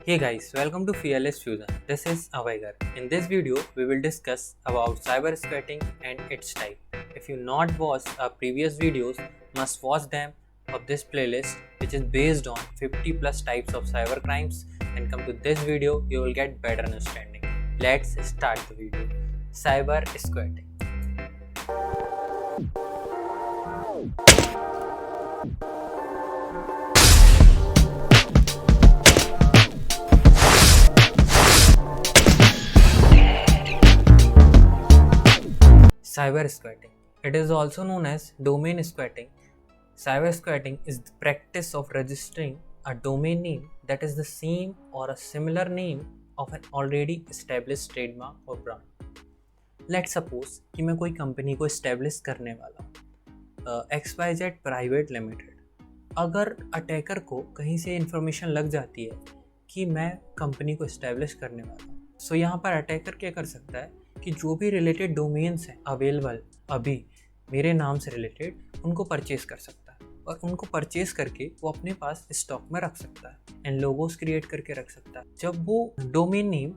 Hey guys, welcome to Fearless Fusion. This is Avaigar. In this video, we will discuss about cyber squatting and its type. If you not watched our previous videos, must watch them of this playlist, which is based on 50 plus types of cyber crimes. And come to this video, you will get better understanding. Let's start the video. Cyber squatting. Cyber squatting. It is also known as domain squatting. Cyber squatting is the practice of registering a domain name that is the same or a similar name of an already established trademark or brand. Let's suppose कि मैं कोई company को establish करने वाला हूँ XYZ private limited. अगर attacker को कहीं से इंफॉर्मेशन लग जाती है कि मैं कंपनी को establish करने वाला हूँ, सो यहाँ पर अटैकर क्या कर सकता है कि जो भी रिलेटेड डोमेन्स हैं अवेलेबल अभी मेरे नाम से रिलेटेड उनको परचेज कर सकता है और उनको परचेज करके वो अपने पास स्टॉक में रख सकता है एंड लोगोस क्रिएट करके रख सकता है. जब वो डोमेन नेम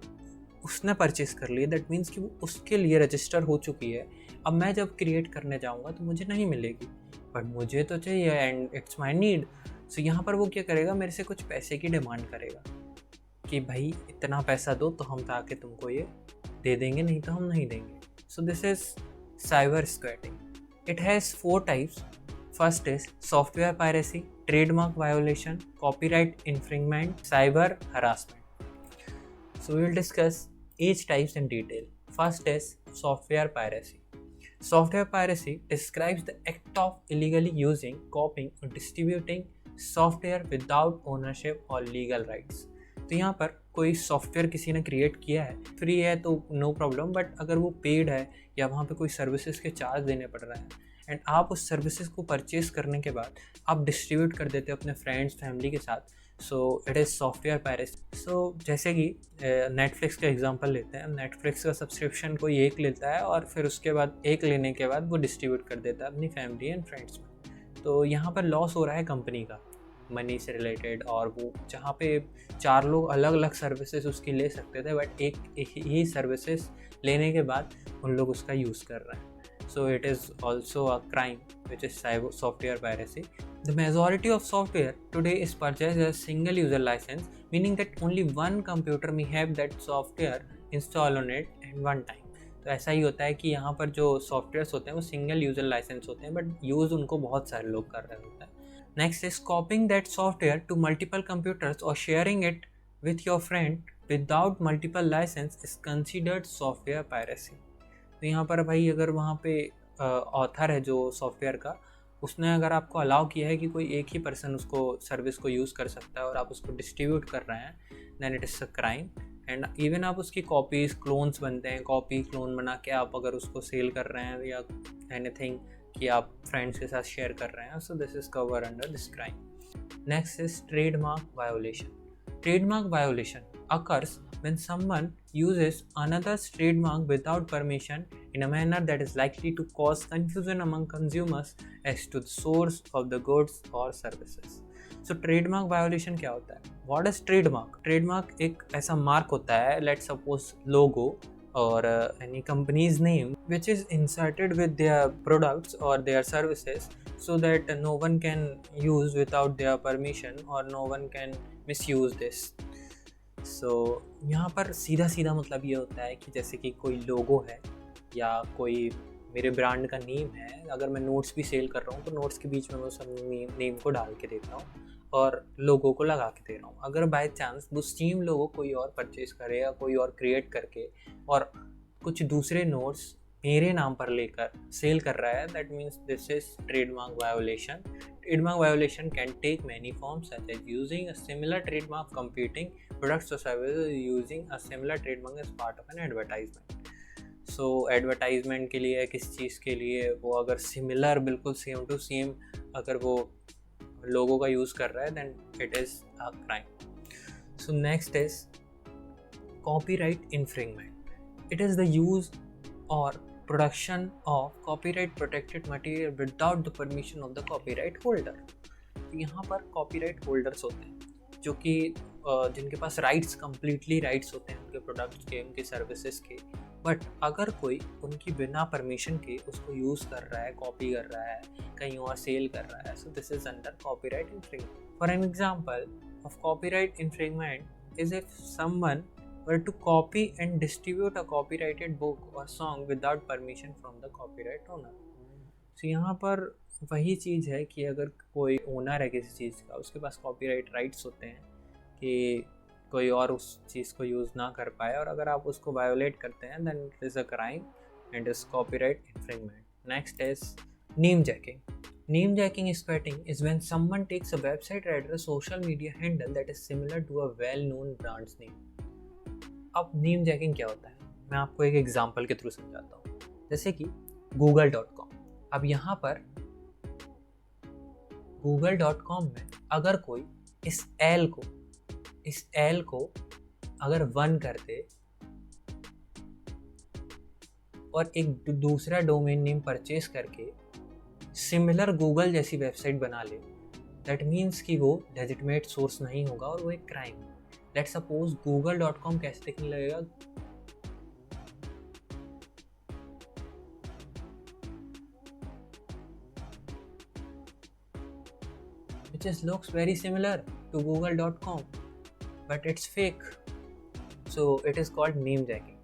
उसने परचेज कर लिया दैट मीन्स कि वो उसके लिए रजिस्टर हो चुकी है. अब मैं जब क्रिएट करने जाऊँगा तो मुझे नहीं मिलेगी, बट मुझे तो चाहिए एंड इट्स माई नीड. सो यहाँ पर वो क्या करेगा, मेरे से कुछ पैसे की डिमांड करेगा कि भाई इतना पैसा दो तो हम ताकि तुमको ये दे देंगे, नहीं तो हम नहीं देंगे. So this is cyber squatting. It has 4 types. First is software piracy, trademark violation, copyright infringement, cyber harassment. So we will discuss each types in detail. First is software piracy. Software piracy describes the act of illegally using, copying or distributing software without ownership or legal rights. तो यहाँ पर कोई software किसी ने create किया है, free है तो नो प्रॉब्लम, बट अगर वो पेड है या वहाँ पे कोई सर्विसेज के चार्ज देने पड़ रहे हैं एंड आप उस सर्विसेज को परचेज करने के बाद आप डिस्ट्रीब्यूट कर देते हो अपने फ्रेंड्स फैमिली के साथ, so it is software piracy. So जैसे कि नेटफ्लिक्स का एग्जांपल लेते हैं. नेटफ्लिक्स का सब्सक्रिप्शन कोई एक लेता है और फिर उसके बाद एक लेने के बाद वो डिस्ट्रीब्यूट कर देता है अपनी फैमिली एंड फ्रेंड्स में. तो यहाँ पर लॉस हो रहा है कंपनी का मनी से रिलेटेड, और वो जहाँ पे 4 लोग अलग अलग सर्विसेज उसकी ले सकते थे बट एक ही सर्विसेज लेने के बाद उन लोग उसका यूज़ कर रहे हैं. सो it is also a crime which is software piracy. The majority of software today is purchased as single user license, meaning that only one computer may have that software installed on it at one time. तो ऐसा ही होता है कि यहाँ पर जो softwares होते हैं वो सिंगल यूज़र लाइसेंस होते हैं बट यूज़ उनको बहुत सारे लोग कर रहे होते हैं. Next is copying that software to multiple computers और sharing it with your friend without multiple license is considered software piracy. तो यहाँ पर भाई अगर वहाँ पे ऑथर है जो सॉफ्टवेयर का, उसने अगर आपको अलाउ किया है कि कोई एक ही पर्सन उसको सर्विस को यूज़ कर सकता है और आप उसको डिस्ट्रीब्यूट कर रहे हैं, then it is a crime. And even आप उसकी कॉपीज़ क्लोन्स बनते हैं, कॉपी क्लोन बना के आप अगर उसको सेल कर रहे हैं या एनीथिंग कि आप फ्रेंड्स के साथ शेयर कर रहे हैं, so this is cover under this crime. Next is trademark violation. Trademark violation occurs when someone uses another's trademark without permission in a manner that is likely to cause confusion among consumers as to the source of the goods or services. So trademark violation क्या होता है? What is trademark? Trademark एक ऐसा mark होता है, let's suppose logo or any company's name which is inserted with their products or their services so that no one can use without their permission or no one can misuse this. सो यहाँ पर सीधा सीधा मतलब ये होता है कि जैसे कि कोई लोगो है या कोई मेरे ब्रांड का नेम है, अगर मैं नोट्स भी सेल कर रहा हूँ तो नोट्स के बीच में मैं सब नेम को डाल के देता हूँ और लोगो को लगा के दे रहा हूँ. अगर बाय चांस वो सेम लोगो कोई और परचेज करे या कोई और क्रिएट करके और कुछ दूसरे नोट्स मेरे नाम पर लेकर सेल कर रहा है, that means this is trademark violation. Trademark violation can take many forms such as using a similar trademark, competing products or services, using a similar trademark as part of an advertisement. So advertisement के लिए किस चीज़ के लिए, वो अगर similar बिल्कुल same to same अगर वो लोगो का यूज़ कर रहा है then it is a crime. So next is copyright infringement. It is the use or production of copyright protected material without the permission of the copyright holder. तो यहाँ पर copyright holders होते हैं जो कि जिनके पास कम्प्लीटली राइट्स होते हैं उनके प्रोडक्ट्स के, उनके सर्विसेज के, बट अगर कोई उनकी बिना परमिशन के उसको यूज़ कर रहा है, कॉपी कर रहा है, कहीं और सेल कर रहा है, so this is under copyright infringement. For an example of copyright infringement is if someone were to copy and distribute a copyrighted book or song without permission from the copyright owner. So यहाँ पर वही चीज़ है कि अगर कोई owner है किसी चीज़ का, उसके पास कॉपीराइट राइट्स होते हैं कि कोई और उस चीज़ को यूज़ ना कर पाए, और अगर आप उसको वायोलेट करते हैं then it is a crime and is copyright infringement. Next is name jacking. Name jacking squatting is when someone takes a website or a social media handle that is similar to a well-known brand's name. अब name jacking क्या होता है, मैं आपको एक example के through समझाता हूँ. जैसे कि google.com. अब यहाँ पर google.com में अगर कोई इस L को अगर 1 कर दे और एक दूसरा डोमेन नेम परचेज करके सिमिलर गूगल जैसी वेबसाइट बना ले, दैट मीन्स कि वो लेजिटिमेट सोर्स नहीं होगा और वो एक क्राइम है. लेट्स सपोज google.com कैसे दिखने लगेगा, which just looks very similar to google.com but it's fake, so it is called name jacking.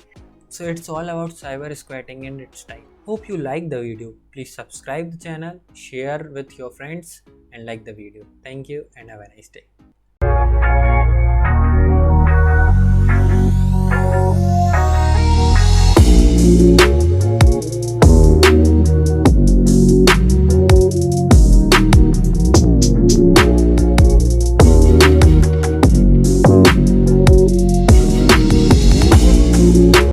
So it's all about cyber squatting and its type. Hope you like the video. Please subscribe the channel, share with your friends and like the video. Thank you and have a nice day.